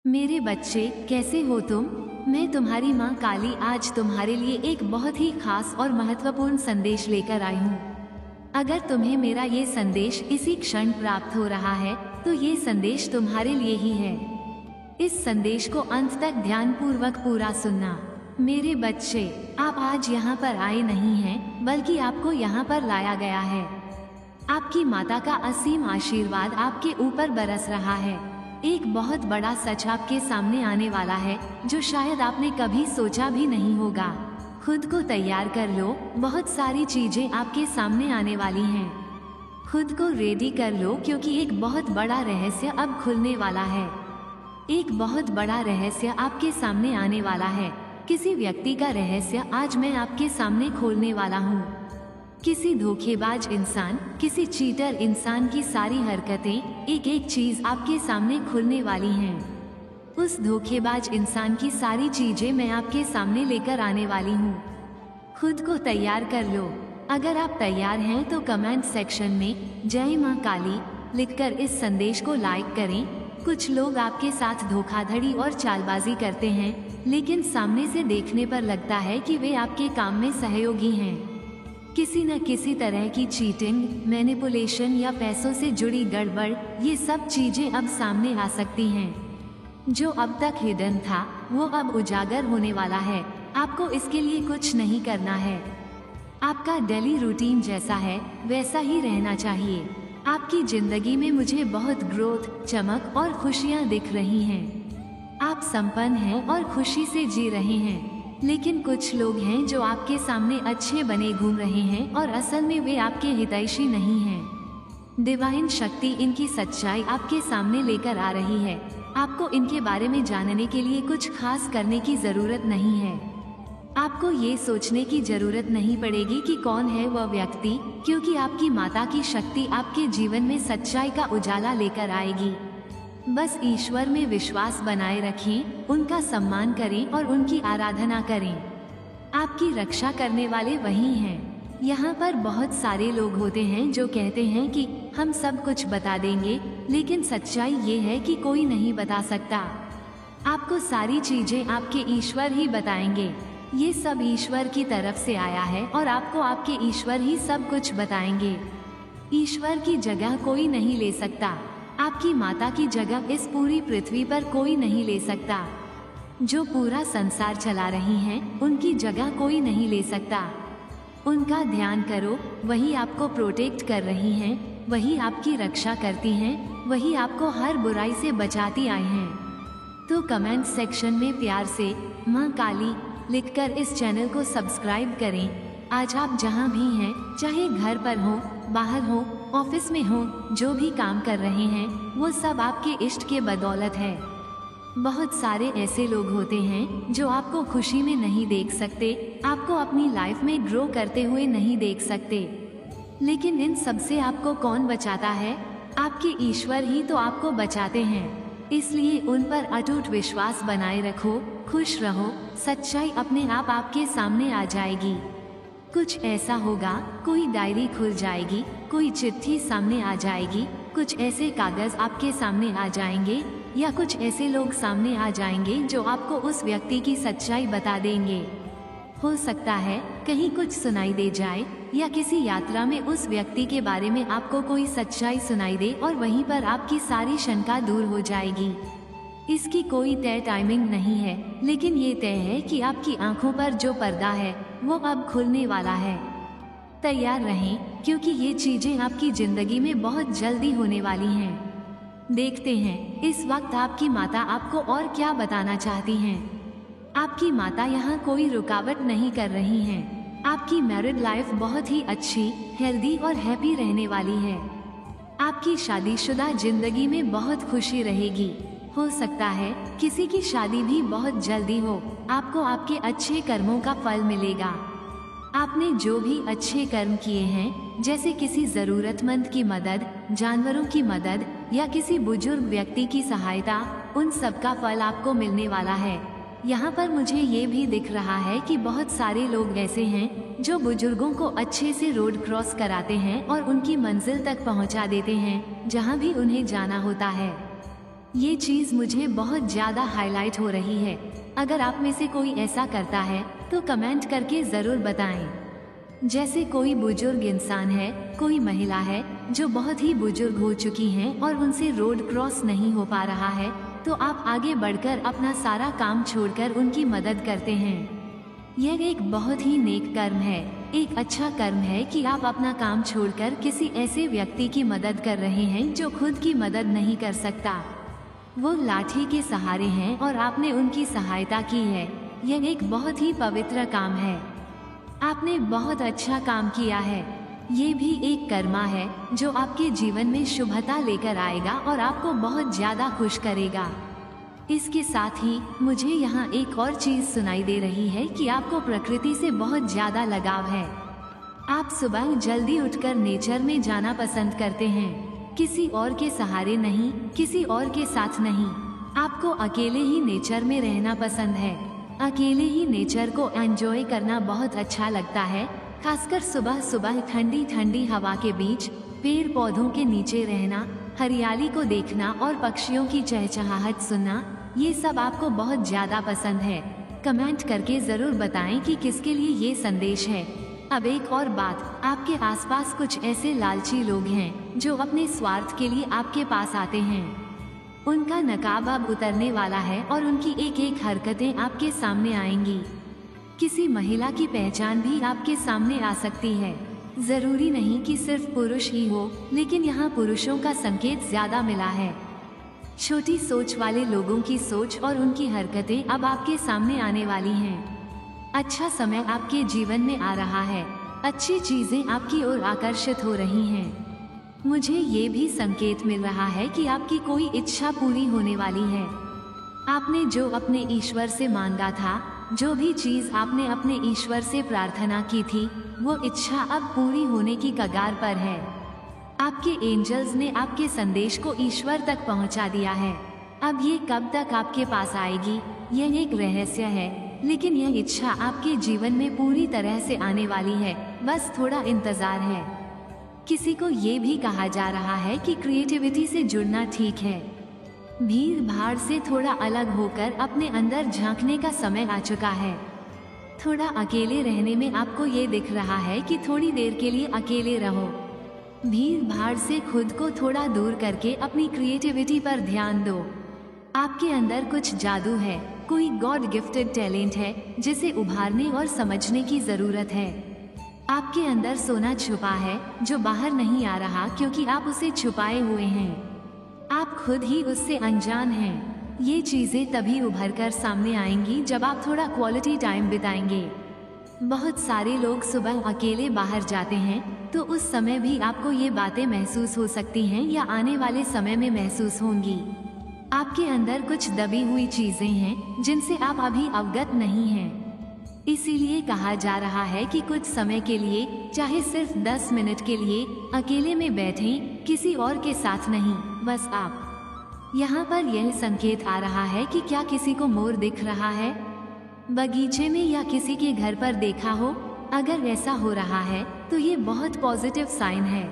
मेरे बच्चे, कैसे हो तुम? मैं तुम्हारी माँ काली आज तुम्हारे लिए एक बहुत ही खास और महत्वपूर्ण संदेश लेकर आई हूँ। अगर तुम्हें मेरा ये संदेश इसी क्षण प्राप्त हो रहा है तो ये संदेश तुम्हारे लिए ही है। इस संदेश को अंत तक ध्यानपूर्वक पूरा सुनना। मेरे बच्चे, आप आज यहाँ पर आए नहीं हैं, बल्कि आपको यहाँ पर लाया गया है। आपकी माता का असीम आशीर्वाद आपके ऊपर बरस रहा है। एक बहुत बड़ा सच आपके सामने आने वाला है जो शायद आपने कभी सोचा भी नहीं होगा। खुद को तैयार कर लो, बहुत सारी चीजें आपके सामने आने वाली हैं। खुद को रेडी कर लो क्योंकि एक बहुत बड़ा रहस्य अब खुलने वाला है। एक बहुत बड़ा रहस्य आपके सामने आने वाला है। किसी व्यक्ति का रहस्य आज मैं आपके सामने खोलने वाला हूँ। किसी धोखेबाज इंसान, किसी चीटर इंसान की सारी हरकतें, एक एक चीज आपके सामने खुलने वाली हैं। उस धोखेबाज इंसान की सारी चीजें मैं आपके सामने लेकर आने वाली हूँ। खुद को तैयार कर लो। अगर आप तैयार हैं तो कमेंट सेक्शन में जय माँ काली लिखकर इस संदेश को लाइक करें। कुछ लोग आपके साथ धोखाधड़ी और चालबाजी करते हैं, लेकिन सामने से देखने पर लगता है कि वे आपके काम में सहयोगी हैं। किसी न किसी तरह की चीटिंग, मैनिपुलेशन या पैसों से जुड़ी गड़बड़, ये सब चीजें अब सामने आ सकती हैं। जो अब तक हिडन था वो अब उजागर होने वाला है। आपको इसके लिए कुछ नहीं करना है। आपका डेली रूटीन जैसा है वैसा ही रहना चाहिए। आपकी जिंदगी में मुझे बहुत ग्रोथ, चमक और खुशियाँ दिख रही हैं। आप संपन्न हैं और खुशी से जी रहे हैं। लेकिन कुछ लोग हैं जो आपके सामने अच्छे बने घूम रहे हैं और असल में वे आपके हितैषी नहीं हैं। डिवाइन शक्ति इनकी सच्चाई आपके सामने लेकर आ रही है। आपको इनके बारे में जानने के लिए कुछ खास करने की जरूरत नहीं है। आपको ये सोचने की जरूरत नहीं पड़ेगी कि कौन है वह व्यक्ति, क्योंकि आपकी माता की शक्ति आपके जीवन में सच्चाई का उजाला लेकर आएगी। बस ईश्वर में विश्वास बनाए रखें, उनका सम्मान करें और उनकी आराधना करें। आपकी रक्षा करने वाले वही हैं। यहाँ पर बहुत सारे लोग होते हैं जो कहते हैं कि हम सब कुछ बता देंगे, लेकिन सच्चाई ये है कि कोई नहीं बता सकता। आपको सारी चीजें आपके ईश्वर ही बताएंगे। ये सब ईश्वर की तरफ से आया है और आपको आपके ईश्वर ही सब कुछ बताएंगे। ईश्वर की जगह कोई नहीं ले सकता। आपकी माता की जगह इस पूरी पृथ्वी पर कोई नहीं ले सकता। जो पूरा संसार चला रही हैं, उनकी जगह कोई नहीं ले सकता। उनका ध्यान करो, वही आपको प्रोटेक्ट कर रही हैं, वही आपकी रक्षा करती हैं, वही आपको हर बुराई से बचाती आई हैं। तो कमेंट सेक्शन में प्यार से माँ काली लिखकर इस चैनल को सब्सक्राइब करें। आज आप जहाँ भी हैं, चाहे घर पर हो, बाहर हो, ऑफिस में हो, जो भी काम कर रहे हैं वो सब आपके इष्ट के बदौलत है। बहुत सारे ऐसे लोग होते हैं जो आपको खुशी में नहीं देख सकते, आपको अपनी लाइफ में ग्रो करते हुए नहीं देख सकते, लेकिन इन सब से आपको कौन बचाता है? आपके ईश्वर ही तो आपको बचाते हैं। इसलिए उन पर अटूट विश्वास बनाए रखो, खुश रहो, सच्चाई अपने आप आपके सामने आ जाएगी। कुछ ऐसा होगा, कोई डायरी खुल जाएगी, कोई चिट्ठी सामने आ जाएगी, कुछ ऐसे कागज आपके सामने आ जाएंगे, या कुछ ऐसे लोग सामने आ जाएंगे जो आपको उस व्यक्ति की सच्चाई बता देंगे। हो सकता है कहीं कुछ सुनाई दे जाए, या किसी यात्रा में उस व्यक्ति के बारे में आपको कोई सच्चाई सुनाई दे और वहीं पर आपकी सारी शंका दूर हो जाएगी। इसकी कोई तय टाइमिंग नहीं है, लेकिन ये तय है कि आपकी आंखों पर जो पर्दा है वो अब खुलने वाला है। तैयार रहें, क्योंकि ये चीजें आपकी जिंदगी में बहुत जल्दी होने वाली हैं। देखते हैं इस वक्त आपकी माता आपको और क्या बताना चाहती हैं। आपकी माता यहाँ कोई रुकावट नहीं कर रही हैं। आपकी मैरिड लाइफ बहुत ही अच्छी, हेल्दी और हैप्पी रहने वाली है। आपकी शादीशुदा जिंदगी में बहुत खुशी रहेगी। हो सकता है किसी की शादी भी बहुत जल्दी हो। आपको आपके अच्छे कर्मों का फल मिलेगा। आपने जो भी अच्छे कर्म किए हैं, जैसे किसी जरूरतमंद की मदद, जानवरों की मदद या किसी बुजुर्ग व्यक्ति की सहायता, उन सब का फल आपको मिलने वाला है। यहाँ पर मुझे ये भी दिख रहा है कि बहुत सारे लोग ऐसे हैं जो बुजुर्गों को अच्छे से रोड क्रॉस कराते हैं और उनकी मंजिल तक पहुँचा देते हैं, जहाँ भी उन्हें जाना होता है। ये चीज मुझे बहुत ज्यादा हाईलाइट हो रही है। अगर आप में से कोई ऐसा करता है तो कमेंट करके जरूर बताएं। जैसे कोई बुजुर्ग इंसान है, कोई महिला है जो बहुत ही बुजुर्ग हो चुकी हैं और उनसे रोड क्रॉस नहीं हो पा रहा है, तो आप आगे बढ़कर अपना सारा काम छोड़कर उनकी मदद करते हैं। यह एक बहुत ही नेक कर्म है, एक अच्छा कर्म है कि आप अपना काम छोड़कर किसी ऐसे व्यक्ति की मदद कर रहे हैं जो खुद की मदद नहीं कर सकता। वो लाठी के सहारे हैं और आपने उनकी सहायता की है। यह एक बहुत ही पवित्र काम है। आपने बहुत अच्छा काम किया है। ये भी एक कर्मा है जो आपके जीवन में शुभता लेकर आएगा और आपको बहुत ज्यादा खुश करेगा। इसके साथ ही मुझे यहाँ एक और चीज सुनाई दे रही है कि आपको प्रकृति से बहुत ज्यादा लगाव है। आप सुबह जल्दी उठकर नेचर में जाना पसंद करते हैं, किसी और के सहारे नहीं, किसी और के साथ नहीं। आपको अकेले ही नेचर में रहना पसंद है। अकेले ही नेचर को एंजॉय करना बहुत अच्छा लगता है। खासकर सुबह सुबह ठंडी ठंडी हवा के बीच पेड़ पौधों के नीचे रहना, हरियाली को देखना और पक्षियों की चहचहाहट सुनना, ये सब आपको बहुत ज्यादा पसंद है। कमेंट करके जरूर बताएं कि किसके लिए ये संदेश है। अब एक और बात, आपके आसपास कुछ ऐसे लालची लोग हैं जो अपने स्वार्थ के लिए आपके पास आते हैं। उनका नकाब अब उतरने वाला है और उनकी एक एक हरकतें आपके सामने आएंगी। किसी महिला की पहचान भी आपके सामने आ सकती है। जरूरी नहीं कि सिर्फ पुरुष ही हो, लेकिन यहाँ पुरुषों का संकेत ज्यादा मिला है। छोटी सोच वाले लोगों की सोच और उनकी हरकतें अब आपके सामने आने वाली हैं। अच्छा समय आपके जीवन में आ रहा है। अच्छी चीजें आपकी ओर आकर्षित हो रही हैं। मुझे ये भी संकेत मिल रहा है कि आपकी कोई इच्छा पूरी होने वाली है। आपने जो अपने ईश्वर से मांगा था, जो भी चीज आपने अपने ईश्वर से प्रार्थना की थी, वो इच्छा अब पूरी होने की कगार पर है। आपके एंजल्स ने आपके संदेश को ईश्वर तक पहुंचा दिया है। अब ये कब तक आपके पास आएगी, यह एक रहस्य है, लेकिन यह इच्छा आपके जीवन में पूरी तरह से आने वाली है। बस थोड़ा इंतजार है। किसी को ये भी कहा जा रहा है कि क्रिएटिविटी से जुड़ना ठीक है। भीड़ भाड़ से थोड़ा अलग होकर अपने अंदर झांकने का समय आ चुका है। थोड़ा अकेले रहने में आपको ये दिख रहा है कि थोड़ी देर के लिए अकेले रहो। भीड़ भाड़ से खुद को थोड़ा दूर करके अपनी क्रिएटिविटी पर ध्यान दो। आपके अंदर कुछ जादू है, कोई गॉड गिफ्टेड टैलेंट है जिसे उभारने और समझने की जरूरत है। आपके अंदर सोना छुपा है जो बाहर नहीं आ रहा क्योंकि आप उसे छुपाए हुए हैं। आप खुद ही उससे अनजान हैं। ये चीजें तभी उभर कर सामने आएंगी जब आप थोड़ा क्वालिटी टाइम बिताएंगे। बहुत सारे लोग सुबह अकेले बाहर जाते हैं, तो उस समय भी आपको ये बातें महसूस हो सकती हैं या आने वाले समय में महसूस होंगी। आपके अंदर कुछ दबी हुई चीजें हैं जिनसे आप अभी अवगत नहीं हैं। इसीलिए कहा जा रहा है कि कुछ समय के लिए, चाहे सिर्फ 10 मिनट के लिए, अकेले में बैठें, किसी और के साथ नहीं, बस आप। यहाँ पर यह संकेत आ रहा है कि क्या किसी को मोर दिख रहा है? बगीचे में या किसी के घर पर देखा हो? अगर ऐसा हो रहा है तो ये बहुत पॉजिटिव साइन है।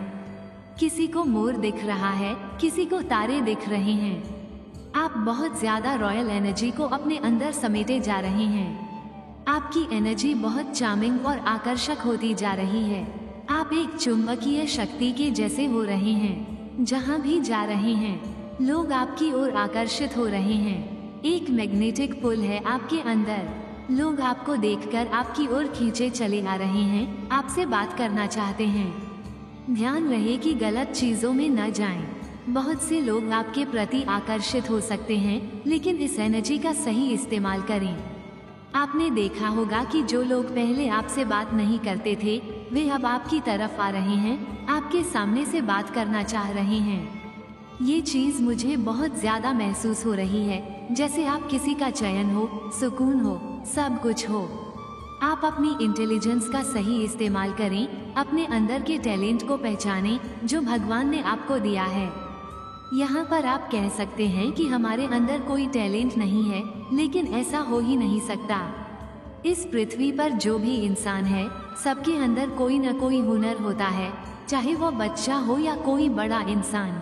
किसी को मोर दिख रहा है, किसी को तारे दिख रहे हैं। आप बहुत ज्यादा रॉयल एनर्जी को अपने अंदर समेटे जा रहे हैं। आपकी एनर्जी बहुत चार्मिंग और आकर्षक होती जा रही है। आप एक चुंबकीय शक्ति के जैसे हो रहे हैं। जहां भी जा रहे हैं, लोग आपकी ओर आकर्षित हो रहे हैं। एक मैग्नेटिक पुल है आपके अंदर। लोग आपको देखकर आपकी ओर खींचे चले आ रहे हैं, आपसे बात करना चाहते हैं। ध्यान रहे कि गलत चीजों में न जाएं। बहुत से लोग आपके प्रति आकर्षित हो सकते हैं, लेकिन इस एनर्जी का सही इस्तेमाल करें। आपने देखा होगा कि जो लोग पहले आपसे बात नहीं करते थे, वे अब आपकी तरफ आ रहे हैं, आपके सामने से बात करना चाह रहे हैं। ये चीज मुझे बहुत ज्यादा महसूस हो रही है, जैसे आप किसी का चयन हो, सुकून हो, सब कुछ हो। आप अपनी इंटेलिजेंस का सही इस्तेमाल करें, अपने अंदर के टैलेंट को पहचानें जो भगवान ने आपको दिया है। यहाँ पर आप कह सकते हैं कि हमारे अंदर कोई टैलेंट नहीं है, लेकिन ऐसा हो ही नहीं सकता। इस पृथ्वी पर जो भी इंसान है, सबके अंदर कोई न कोई हुनर होता है, चाहे वो बच्चा हो या कोई बड़ा इंसान।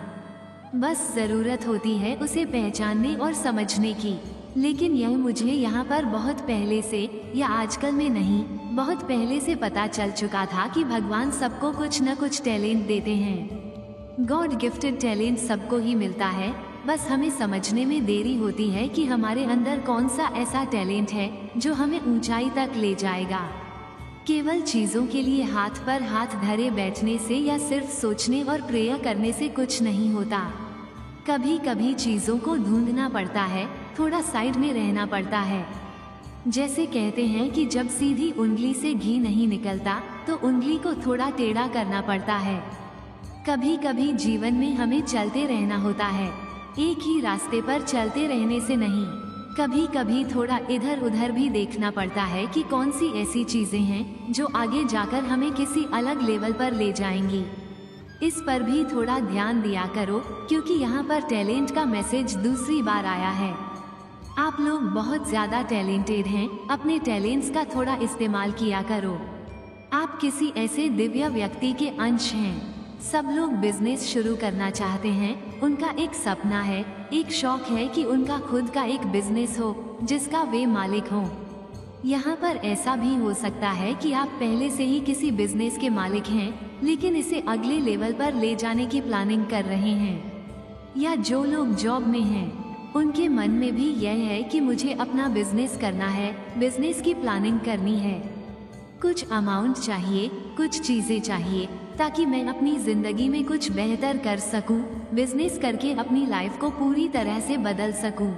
बस जरूरत होती है उसे पहचानने और समझने की। लेकिन यह मुझे यहाँ पर बहुत पहले से, या आजकल में नहीं, बहुत पहले से पता चल चुका था कि भगवान सबको कुछ न कुछ टैलेंट देते हैं। गॉड गिफ्टेड टैलेंट सबको ही मिलता है, बस हमें समझने में देरी होती है कि हमारे अंदर कौन सा ऐसा टैलेंट है जो हमें ऊंचाई तक ले जाएगा। केवल चीजों के लिए हाथ पर हाथ धरे बैठने से या सिर्फ सोचने और प्रेयर करने से कुछ नहीं होता। कभी कभी चीजों को ढूंढना पड़ता है, थोड़ा साइड में रहना पड़ता है। जैसे कहते हैं कि जब सीधी उंगली से घी नहीं निकलता तो उंगली को थोड़ा टेढ़ा करना पड़ता है। कभी कभी जीवन में हमें चलते रहना होता है, एक ही रास्ते पर चलते रहने से नहीं। कभी कभी थोड़ा इधर उधर भी देखना पड़ता है कि कौन सी ऐसी चीजें हैं जो आगे जाकर हमें किसी अलग लेवल पर ले जाएंगी। इस पर भी थोड़ा ध्यान दिया करो, क्योंकि यहाँ पर टैलेंट का मैसेज दूसरी बार आया है। आप लोग बहुत ज्यादा टैलेंटेड हैं, अपने टैलेंट्स का थोड़ा इस्तेमाल किया करो। आप किसी ऐसे दिव्य व्यक्ति के अंश हैं। सब लोग बिजनेस शुरू करना चाहते हैं, उनका एक सपना है, एक शौक है कि उनका खुद का एक बिजनेस हो जिसका वे मालिक हों। यहाँ पर ऐसा भी हो सकता है कि आप पहले से ही किसी बिजनेस के मालिक हैं, लेकिन इसे अगले लेवल पर ले जाने की प्लानिंग कर रहे हैं। या जो लोग जॉब में हैं, उनके मन में भी यह है कि मुझे अपना बिजनेस करना है, बिजनेस की प्लानिंग करनी है। कुछ अमाउंट चाहिए, कुछ चीजें चाहिए, ताकि मैं अपनी जिंदगी में कुछ बेहतर कर सकूं, बिजनेस करके अपनी लाइफ को पूरी तरह से बदल सकूं।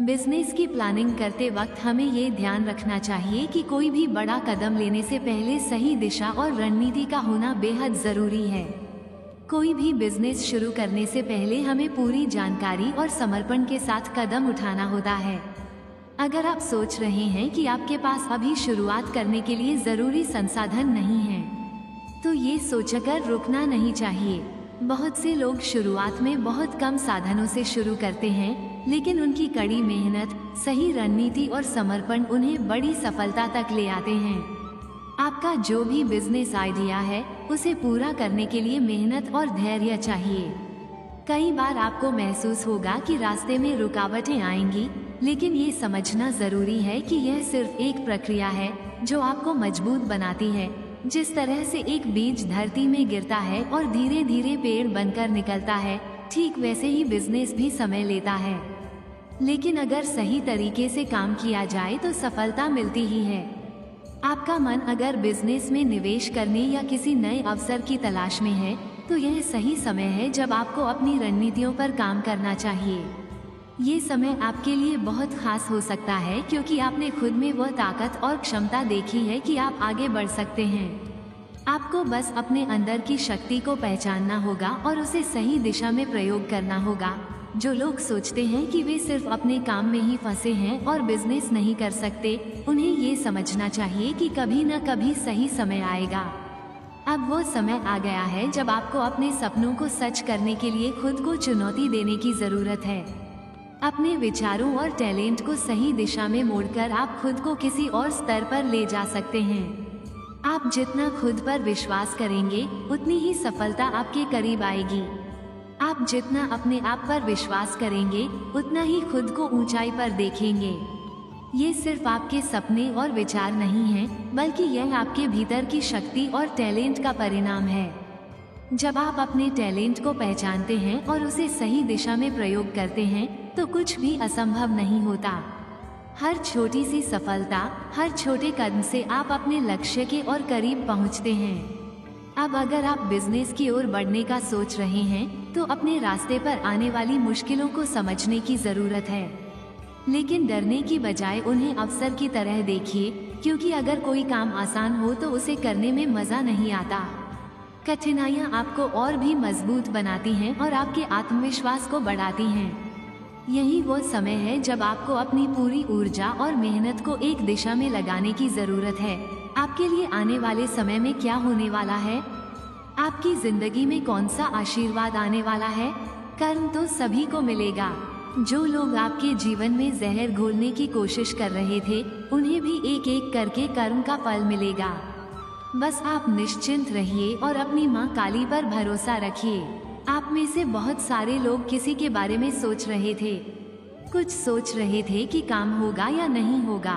बिजनेस की प्लानिंग करते वक्त हमें ये ध्यान रखना चाहिए कि कोई भी बड़ा कदम लेने से पहले सही दिशा और रणनीति का होना बेहद जरूरी है। कोई भी बिजनेस शुरू करने से पहले हमें पूरी जानकारी और समर्पण के साथ कदम उठाना होता है। अगर आप सोच रहे हैं कि आपके पास अभी शुरुआत करने के लिए जरूरी संसाधन नहीं है, तो ये सोचकर रुकना नहीं चाहिए। बहुत से लोग शुरुआत में बहुत कम साधनों से शुरू करते हैं, लेकिन उनकी कड़ी मेहनत, सही रणनीति और समर्पण उन्हें बड़ी सफलता तक ले आते हैं। आपका जो भी बिजनेस आइडिया है, उसे पूरा करने के लिए मेहनत और धैर्य चाहिए। कई बार आपको महसूस होगा कि रास्ते में रुकावटें आएंगी, लेकिन ये समझना जरूरी है कि यह सिर्फ एक प्रक्रिया है जो आपको मजबूत बनाती है। जिस तरह से एक बीज धरती में गिरता है और धीरे धीरे पेड़ बनकर निकलता है, ठीक वैसे ही बिजनेस भी समय लेता है। लेकिन अगर सही तरीके से काम किया जाए तो सफलता मिलती ही है। आपका मन अगर बिजनेस में निवेश करने या किसी नए अवसर की तलाश में है, तो यह सही समय है जब आपको अपनी रणनीतियों पर काम करना चाहिए। ये समय आपके लिए बहुत खास हो सकता है, क्योंकि आपने खुद में वह ताकत और क्षमता देखी है कि आप आगे बढ़ सकते हैं। आपको बस अपने अंदर की शक्ति को पहचानना होगा और उसे सही दिशा में प्रयोग करना होगा। जो लोग सोचते हैं कि वे सिर्फ अपने काम में ही फंसे हैं और बिजनेस नहीं कर सकते, उन्हें ये समझना चाहिए कि कभी न कभी सही समय आएगा। अब वो समय आ गया है जब आपको अपने सपनों को सच करने के लिए खुद को चुनौती देने की जरूरत है। अपने विचारों और टैलेंट को सही दिशा में मोड़कर आप खुद को किसी और स्तर पर ले जा सकते हैं। आप जितना खुद पर विश्वास करेंगे, उतनी ही सफलता आपके करीब आएगी। आप जितना अपने आप पर विश्वास करेंगे, उतना ही खुद को ऊंचाई पर देखेंगे। ये सिर्फ आपके सपने और विचार नहीं हैं, बल्कि यह आपके भीतर की शक्ति और टैलेंट का परिणाम है। जब आप अपने टैलेंट को पहचानते हैं और उसे सही दिशा में प्रयोग करते हैं, तो कुछ भी असंभव नहीं होता। हर छोटी सी सफलता, हर छोटे कदम से आप अपने लक्ष्य के और करीब पहुंचते हैं। अब अगर आप बिजनेस की ओर बढ़ने का सोच रहे हैं, तो अपने रास्ते पर आने वाली मुश्किलों को समझने की जरूरत है। लेकिन डरने की बजाय उन्हें अवसर की तरह देखिए, क्योंकि अगर कोई काम आसान हो तो उसे करने में मजा नहीं आता। कठिनाइयाँ आपको और भी मजबूत बनाती हैं और आपके आत्मविश्वास को बढ़ाती हैं। यही वो समय है जब आपको अपनी पूरी ऊर्जा और मेहनत को एक दिशा में लगाने की जरूरत है। आपके लिए आने वाले समय में क्या होने वाला है? आपकी जिंदगी में कौन सा आशीर्वाद आने वाला है? कर्म तो सभी को मिलेगा। जो लोग आपके जीवन में जहर घोलने की कोशिश कर रहे थे, उन्हें भी एक एक करके कर्म का फल मिलेगा। बस आप निश्चिंत रहिए और अपनी माँ काली पर भरोसा रखिए। आप में से बहुत सारे लोग किसी के बारे में सोच रहे थे, कुछ सोच रहे थे कि काम होगा या नहीं होगा।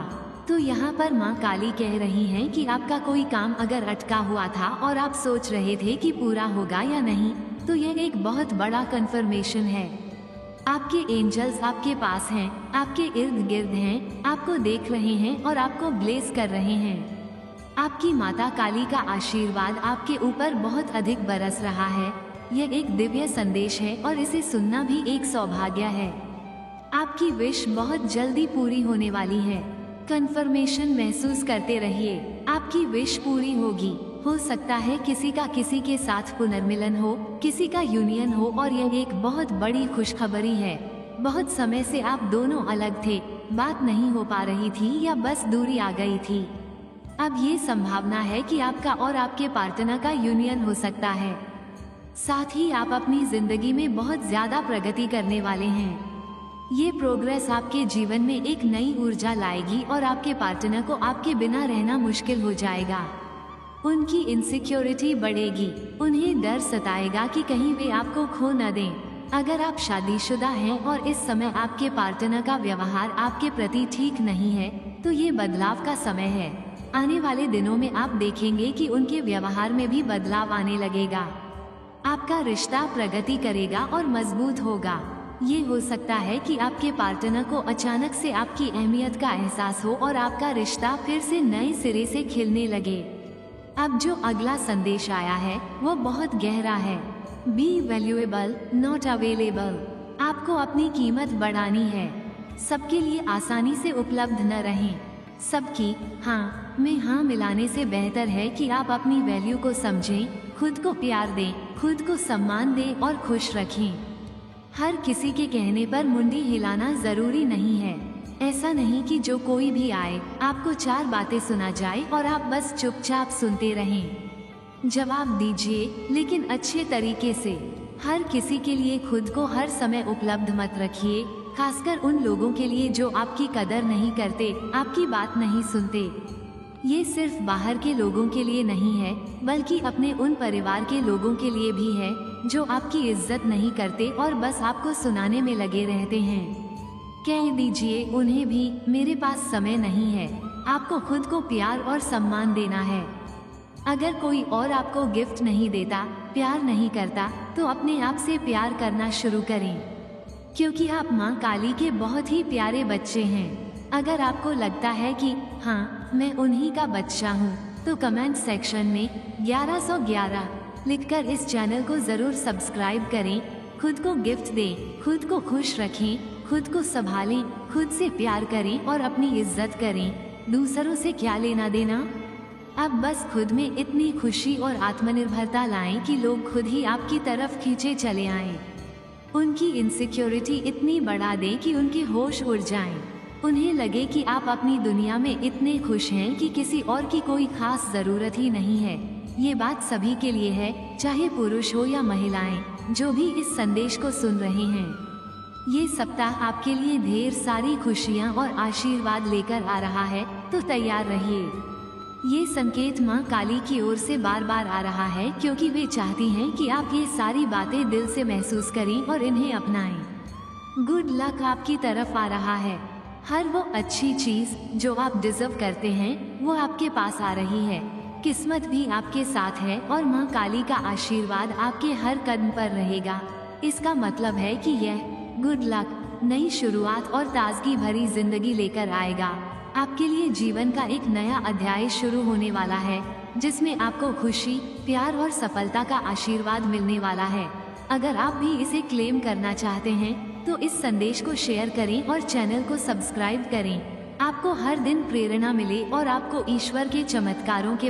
तो यहाँ पर माँ काली कह रही हैं कि आपका कोई काम अगर अटका हुआ था और आप सोच रहे थे कि पूरा होगा या नहीं, तो यह एक बहुत बड़ा कंफर्मेशन है। आपके एंजल्स आपके पास हैं, आपके इर्द गिर्द हैं, आपको देख रहे हैं और आपको ब्लेस कर रहे हैं। आपकी माता काली का आशीर्वाद आपके ऊपर बहुत अधिक बरस रहा है। यह एक दिव्य संदेश है और इसे सुनना भी एक सौभाग्य है। आपकी विश बहुत जल्दी पूरी होने वाली है। कंफर्मेशन महसूस करते रहिए, आपकी विश पूरी होगी। हो सकता है किसी का किसी के साथ पुनर्मिलन हो, किसी का यूनियन हो और यह एक बहुत बड़ी खुशखबरी है। बहुत समय से आप दोनों अलग थे, बात नहीं हो पा रही थी या बस दूरी आ गई थी। अब ये संभावना है कि आपका और आपके पार्टनर का यूनियन हो सकता है। साथ ही आप अपनी जिंदगी में बहुत ज्यादा प्रगति करने वाले हैं। ये प्रोग्रेस आपके जीवन में एक नई ऊर्जा लाएगी और आपके पार्टनर को आपके बिना रहना मुश्किल हो जाएगा। उनकी इनसिक्योरिटी बढ़ेगी, उन्हें डर सताएगा कि कहीं वे आपको खो न दें। अगर आप शादीशुदा हैं और इस समय आपके पार्टनर का व्यवहार आपके प्रति ठीक नहीं है, तो ये बदलाव का समय है। आने वाले दिनों में आप देखेंगे कि उनके व्यवहार में भी बदलाव आने लगेगा। आपका रिश्ता प्रगति करेगा और मजबूत होगा। ये हो सकता है कि आपके पार्टनर को अचानक से आपकी अहमियत का एहसास हो और आपका रिश्ता फिर से नए सिरे से खिलने लगे। अब जो अगला संदेश आया है वो बहुत गहरा है। B valuable not available. आपको अपनी कीमत बढ़ानी है। सबके लिए आसानी से उपलब्ध न रहें। सबकी हाँ में हाँ मिलाने से बेहतर है कि आप अपनी वैल्यू को समझें, खुद को प्यार दें, खुद को सम्मान दें और खुश रखें। हर किसी के कहने पर मुंडी हिलाना जरूरी नहीं है। ऐसा नहीं कि जो कोई भी आए आपको 4 बातें सुना जाए और आप बस चुपचाप सुनते रहें। जवाब दीजिए, लेकिन अच्छे तरीके से। हर किसी के लिए खुद को हर समय उपलब्ध मत रखिए, खासकर उन लोगों के लिए जो आपकी कदर नहीं करते, आपकी बात नहीं सुनते। ये सिर्फ बाहर के लोगों के लिए नहीं है, बल्कि अपने उन परिवार के लोगों के लिए भी है जो आपकी इज्जत नहीं करते और बस आपको सुनाने में लगे रहते हैं। कह दीजिए उन्हें भी, मेरे पास समय नहीं है। आपको खुद को प्यार और सम्मान देना है। अगर कोई और आपको गिफ्ट नहीं देता, प्यार नहीं करता, तो अपने आप से प्यार करना शुरू करें, क्योंकि आप माँ काली के बहुत ही प्यारे बच्चे हैं। अगर आपको लगता है कि हाँ मैं उन्हीं का बच्चा हूँ, तो कमेंट सेक्शन में 1111 लिखकर इस चैनल को जरूर सब्सक्राइब करें। खुद को गिफ्ट दें, खुद को खुश रखें, खुद को संभालें, खुद से प्यार करें और अपनी इज्जत करें। दूसरों से क्या लेना देना। अब बस खुद में इतनी खुशी और आत्मनिर्भरता लाएं कि लोग खुद ही आपकी तरफ खींचे चले आएं। उनकी इनसिक्योरिटी इतनी बढ़ा दें कि उनके होश उड़ जाएं। उन्हें लगे कि आप अपनी दुनिया में इतने खुश हैं कि किसी और की कोई खास जरूरत ही नहीं है। ये बात सभी के लिए है, चाहे पुरुष हो या महिलाएं, जो भी इस संदेश को सुन रहे हैं। ये सप्ताह आपके लिए ढेर सारी खुशियाँ और आशीर्वाद लेकर आ रहा है, तो तैयार रहिए। ये संकेत माँ काली की ओर से बार बार आ रहा है, क्योंकि वे चाहती हैं कि आप ये सारी बातें दिल से महसूस करें और इन्हें अपनाएं। गुड लक आपकी तरफ आ रहा है। हर वो अच्छी चीज जो आप डिजर्व करते हैं वो आपके पास आ रही है। किस्मत भी आपके साथ है और माँ काली का आशीर्वाद आपके हर कदम पर रहेगा। इसका मतलब है कि यह गुड लक नई शुरुआत और ताजगी भरी जिंदगी लेकर आएगा। आपके लिए जीवन का एक नया अध्याय शुरू होने वाला है, जिसमें आपको खुशी, प्यार और सफलता का आशीर्वाद मिलने वाला है। अगर आप भी इसे क्लेम करना चाहते हैं तो इस संदेश को शेयर करें और चैनल को सब्सक्राइब करें। आपको हर दिन प्रेरणा मिले और आपको ईश्वर के चमत्कारों के